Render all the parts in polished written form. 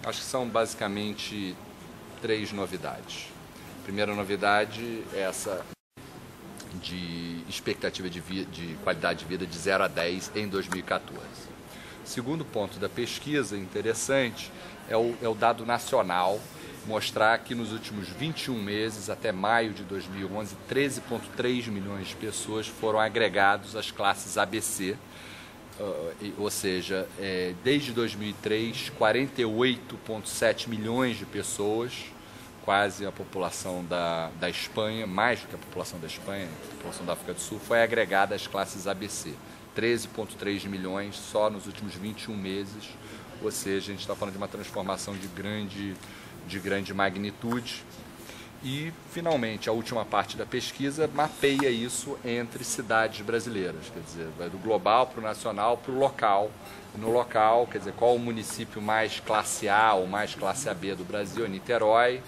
Acho que são basicamente três novidades. A primeira novidade é essa de expectativa de qualidade de vida de 0 a 10 em 2014. O segundo ponto da pesquisa interessante é o dado nacional, mostrar que nos últimos 21 meses, até maio de 2011, 13,3 milhões de pessoas foram agregados às classes ABC, ou seja, desde 2003, 48,7 milhões de pessoas, quase a população da Espanha, mais do que a população da Espanha, a população da África do Sul, foi agregada às classes ABC. 13,3 milhões só nos últimos 21 meses, ou seja, a gente está falando de uma transformação de grande magnitude. E, finalmente, a última parte da pesquisa mapeia isso entre cidades brasileiras, quer dizer, vai do global para o nacional para o local. No local, quer dizer, qual o município mais classe A ou mais classe AB do Brasil? É Niterói,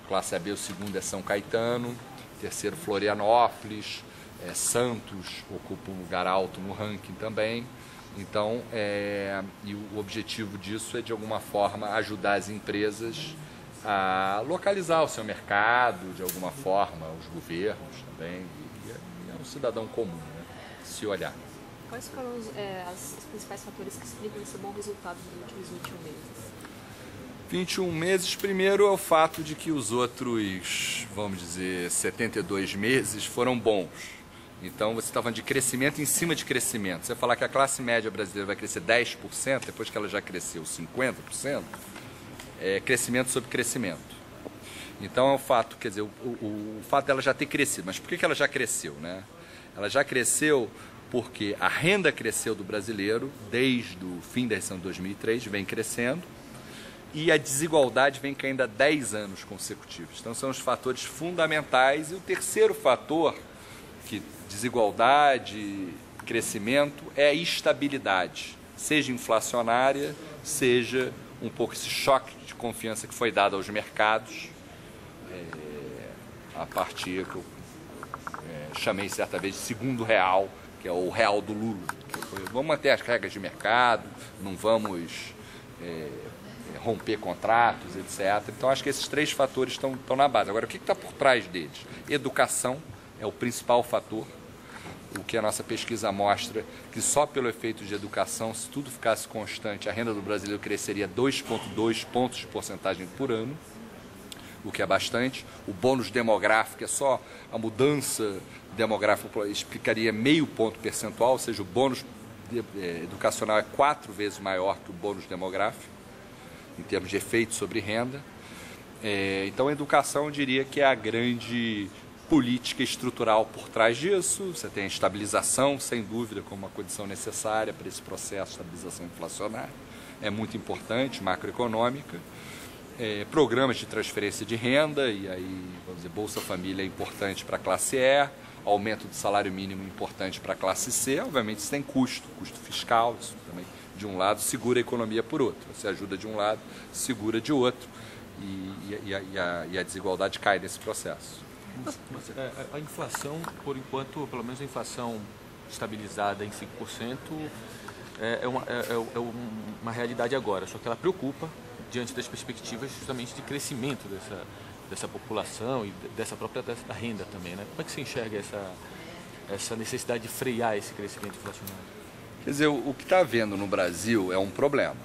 classe AB o segundo é São Caetano, terceiro Florianópolis, Santos ocupa um lugar alto no ranking também. Então, e o objetivo disso é, de alguma forma, ajudar as empresas a localizar o seu mercado, de alguma forma, os governos também, e é um cidadão comum, né, se olhar. Quais foram os principais fatores que explicam esse bom resultado nos últimos 21 meses? 21 meses, primeiro é o fato de que os outros, vamos dizer, 72 meses foram bons. Então, você está falando de crescimento em cima de crescimento. Você falar que a classe média brasileira vai crescer 10%, depois que ela já cresceu 50%, é crescimento sobre crescimento. Então, é o fato, quer dizer, o fato dela já ter crescido. Mas por que ela já cresceu, né? Ela já cresceu porque a renda cresceu do brasileiro desde o fim da recessão de 2003, vem crescendo, e a desigualdade vem caindo há 10 anos consecutivos. Então, são os fatores fundamentais. E o terceiro fator, que desigualdade, crescimento, é a estabilidade, seja inflacionária, seja um pouco esse choque de confiança que foi dado aos mercados, a partir que eu chamei certa vez de segundo real, que é o real do Lula. Vamos manter as regras de mercado, não vamos romper contratos, etc. Então, acho que esses três fatores estão na base. Agora, o que está por trás deles? Educação é o principal fator. O que a nossa pesquisa mostra que só pelo efeito de educação, se tudo ficasse constante, a renda do brasileiro cresceria 2,2 pontos de porcentagem por ano, o que é bastante. O bônus demográfico é só a mudança demográfica, explicaria meio ponto percentual, ou seja, o bônus educacional é 4 vezes maior que o bônus demográfico, em termos de efeito sobre renda. Então, a educação, eu diria que é a grande política estrutural por trás disso. Você tem a estabilização, sem dúvida, como uma condição necessária para esse processo de estabilização inflacionária. É muito importante, macroeconômica. Programas de transferência de renda, e aí, vamos dizer, Bolsa Família é importante para a classe E, aumento do salário mínimo importante para a classe C. Obviamente, isso tem custo fiscal, isso também, de um lado, segura a economia por outro. Você ajuda de um lado, segura de outro, e a desigualdade cai nesse processo. A inflação, por enquanto, pelo menos a inflação estabilizada em 5%, é uma realidade agora, só que ela preocupa diante das perspectivas justamente de crescimento dessa população e dessa própria da renda também, né? Como é que você enxerga essa necessidade de frear esse crescimento inflacionário? Quer dizer, o que está havendo no Brasil é um problema,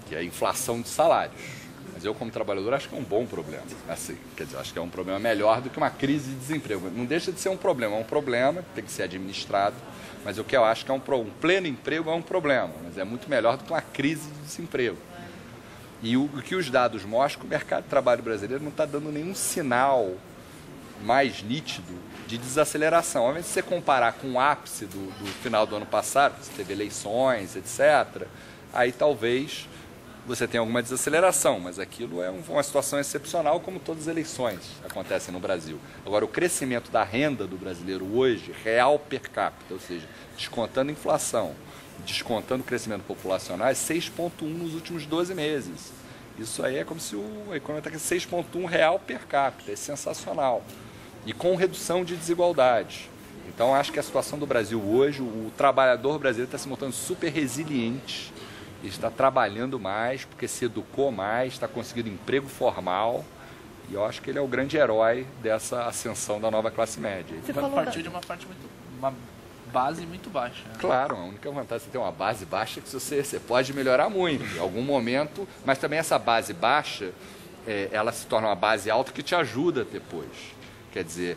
que é a inflação de salários. Mas eu, como trabalhador, acho que é um bom problema. Assim, quer dizer, acho que é um problema melhor do que uma crise de desemprego. Não deixa de ser um problema, tem que ser administrado, mas o que eu acho que é um pleno emprego é um problema, mas é muito melhor do que uma crise de desemprego. E o que os dados mostram, que o mercado de trabalho brasileiro não está dando nenhum sinal mais nítido de desaceleração. Ao invés de você comparar com o ápice do final do ano passado, você teve eleições, etc., aí talvez você tem alguma desaceleração, mas aquilo é uma situação excepcional, como todas as eleições acontecem no Brasil. Agora, o crescimento da renda do brasileiro hoje, real per capita, ou seja, descontando inflação, descontando crescimento populacional, é 6,1 nos últimos 12 meses. Isso aí é como se a economia está com 6,1 real per capita, é sensacional. E com redução de desigualdade. Então, acho que a situação do Brasil hoje, o trabalhador brasileiro está se mostrando super resiliente ele está trabalhando mais, porque se educou mais, está conseguindo emprego formal. E eu acho que ele é o grande herói dessa ascensão da nova classe média. Você partiu de uma base muito baixa. Né? Claro, a única vantagem de ter uma base baixa é que você pode melhorar muito em algum momento, mas também essa base baixa, ela se torna uma base alta que te ajuda depois. Quer dizer,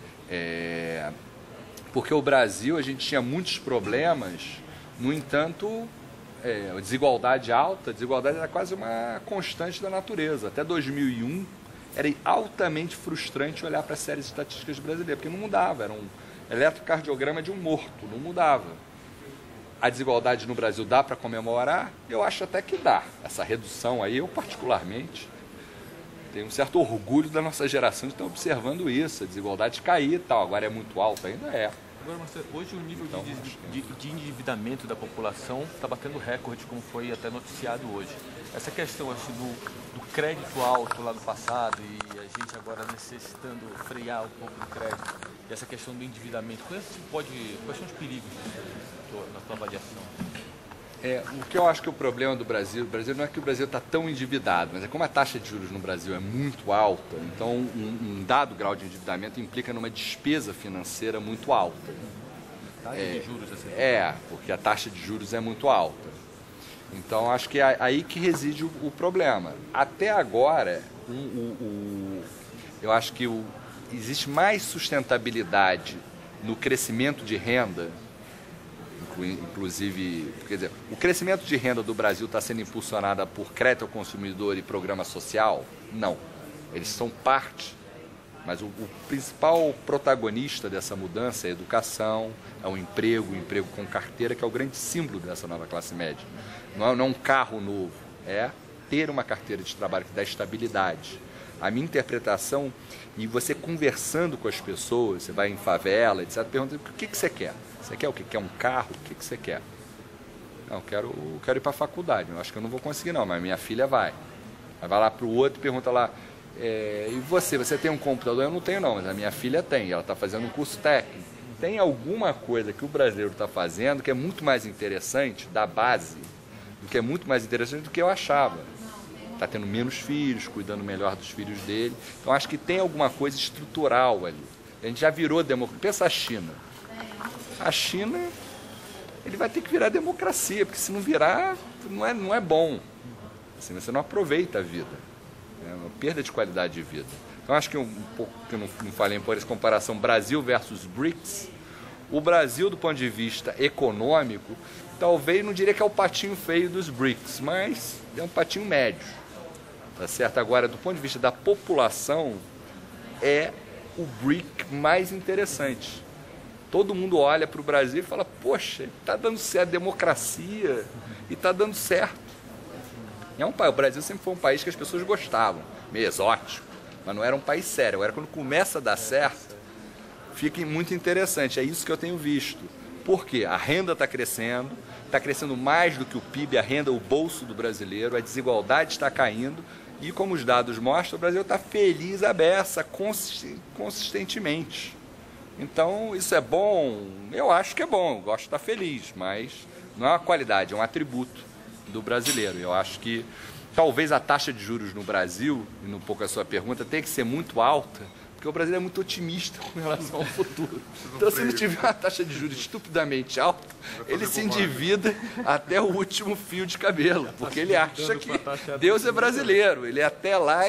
porque o Brasil, a gente tinha muitos problemas, no entanto, a desigualdade alta, a desigualdade era quase uma constante da natureza. Até 2001, era altamente frustrante olhar para as séries estatísticas brasileiras, porque não mudava, era um eletrocardiograma de um morto, não mudava. A desigualdade no Brasil dá para comemorar? Eu acho até que dá. Essa redução aí, eu particularmente, tenho um certo orgulho da nossa geração de estar observando isso, a desigualdade cair e tal. Agora é muito alta, ainda é. Agora, Marcelo, hoje o nível de endividamento da população está batendo recorde, como foi até noticiado hoje. Essa questão assim, do crédito alto lá no passado e a gente agora necessitando frear um pouco do crédito, e essa questão do endividamento, quais são os perigos na tua avaliação? O que eu acho que é o problema do Brasil não é que o Brasil está tão endividado, mas é como a taxa de juros no Brasil é muito alta, então um dado grau de endividamento implica numa despesa financeira muito alta. Taxa de juros, assim. Porque a taxa de juros é muito alta. Então, acho que é aí que reside o problema. Até agora, eu acho que existe mais sustentabilidade no crescimento de renda, inclusive, quer dizer, o crescimento de renda do Brasil está sendo impulsionado por crédito ao consumidor e programa social? Não. Eles são parte. Mas o principal protagonista dessa mudança é a educação, é o emprego com carteira, que é o grande símbolo dessa nova classe média. Não é um carro novo, é ter uma carteira de trabalho que dá estabilidade. A minha interpretação, e você conversando com as pessoas, você vai em favela, etc., pergunta, o que você quer? Você quer o quê? Quer um carro? O que você quer? Não, quero ir para a faculdade, eu acho que eu não vou conseguir não, mas minha filha vai. Aí vai lá para o outro e pergunta lá, e você tem um computador? Eu não tenho não, mas a minha filha tem, ela está fazendo um curso técnico. Tem alguma coisa que o brasileiro está fazendo que é muito mais interessante, da base, do que é muito mais interessante do que eu achava. Está tendo menos filhos, cuidando melhor dos filhos dele. Então acho que tem alguma coisa estrutural ali. A gente já virou democracia. Pensa a China. A China, ele vai ter que virar democracia, porque se não virar, não é bom. Assim, você não aproveita a vida. É uma perda de qualidade de vida. Então acho que um pouco que eu não falei por essa comparação Brasil versus BRICS, o Brasil do ponto de vista econômico, talvez não diria que é o patinho feio dos BRICS, mas é um patinho médio. Tá certo? Agora, do ponto de vista da população, é o BRIC mais interessante. Todo mundo olha para o Brasil e fala, poxa, está dando certo, democracia, e está dando certo. O Brasil sempre foi um país que as pessoas gostavam, meio exótico, mas não era um país sério. Agora, quando começa a dar certo, fica muito interessante. É isso que eu tenho visto. Por quê? A renda está crescendo mais do que o PIB, a renda, o bolso do brasileiro, a desigualdade está caindo, e como os dados mostram, o Brasil está feliz à beça, consistentemente. Então, isso é bom? Eu acho que é bom, eu gosto de estar feliz, mas não é uma qualidade, é um atributo do brasileiro. Eu acho que talvez a taxa de juros no Brasil, e um pouco a sua pergunta, tem que ser muito alta, porque o Brasil é muito otimista com relação ao futuro. Então, se ele tiver uma taxa de juros estupidamente alta, ele se endivida até o último fio de cabelo, porque ele acha que Deus é brasileiro. Ele até lá,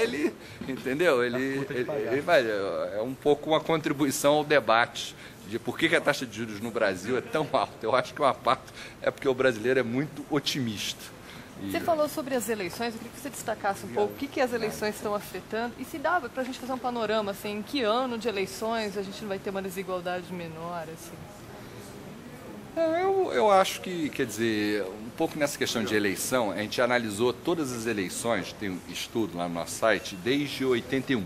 entendeu? Ele vai, é um pouco uma contribuição ao debate de por que a taxa de juros no Brasil é tão alta. Eu acho que uma parte é porque o brasileiro é muito otimista. Você falou sobre as eleições, eu queria que você destacasse um pouco o que as eleições estão afetando e se dava para a gente fazer um panorama, assim, em que ano de eleições a gente não vai ter uma desigualdade menor, assim? Eu acho que, quer dizer, um pouco nessa questão de eleição, a gente analisou todas as eleições, tem um estudo lá no nosso site, desde 81,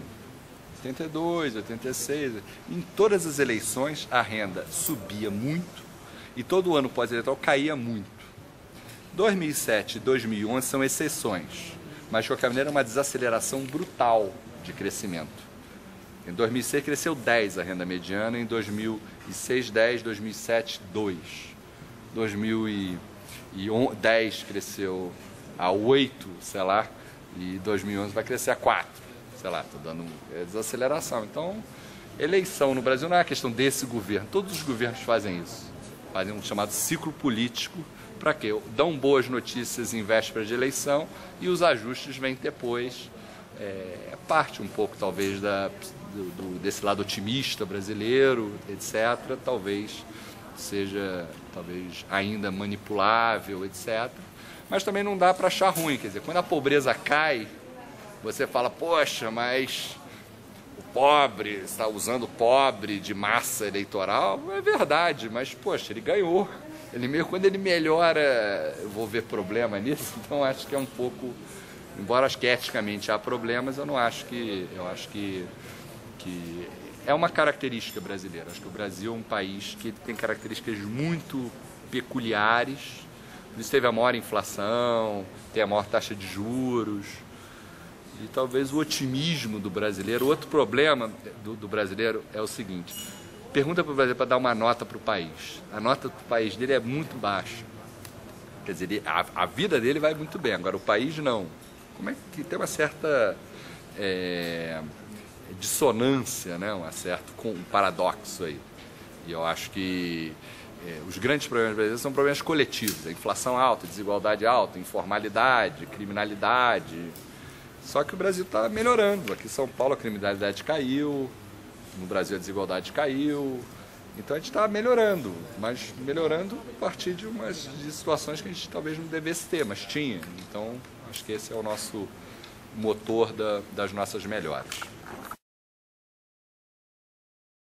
82, 86, em todas as eleições a renda subia muito e todo ano pós-eleitoral caía muito. 2007 e 2011 são exceções, mas de qualquer maneira é uma desaceleração brutal de crescimento. Em 2006 cresceu 10 a renda mediana, em 2006 10, 2007 2, 2010 cresceu a 8, sei lá, e 2011 vai crescer a 4, sei lá, estou dando desaceleração. Então, eleição no Brasil não é a questão desse governo, todos os governos fazem isso, fazem um chamado ciclo político. Para quê? Dão boas notícias em véspera de eleição e os ajustes vêm depois. Parte um pouco, talvez, desse lado otimista brasileiro, etc. Talvez seja ainda manipulável, etc. Mas também não dá para achar ruim. Quer dizer, quando a pobreza cai, você fala, poxa, mas o pobre, está usando o pobre de massa eleitoral. É verdade, mas, poxa, ele ganhou. Quando ele melhora, eu vou ver problema nisso, então acho que é um pouco, embora acho que eticamente há problemas, eu acho que é uma característica brasileira. Acho que o Brasil é um país que tem características muito peculiares, por isso teve a maior inflação, tem a maior taxa de juros, e talvez o otimismo do brasileiro. Outro problema do brasileiro é o seguinte: pergunta para o Brasil para dar uma nota para o país. A nota do país dele é muito baixa. Quer dizer, a vida dele vai muito bem, agora o país não. Como é que tem uma certa dissonância, né? Um paradoxo aí. E eu acho que os grandes problemas brasileiros são problemas coletivos. A inflação alta, desigualdade alta, informalidade, criminalidade. Só que o Brasil está melhorando. Aqui em São Paulo a criminalidade caiu, no Brasil a desigualdade caiu, então a gente está melhorando, mas melhorando a partir de situações que a gente talvez não devesse ter, mas tinha. Então acho que esse é o nosso motor das nossas melhoras.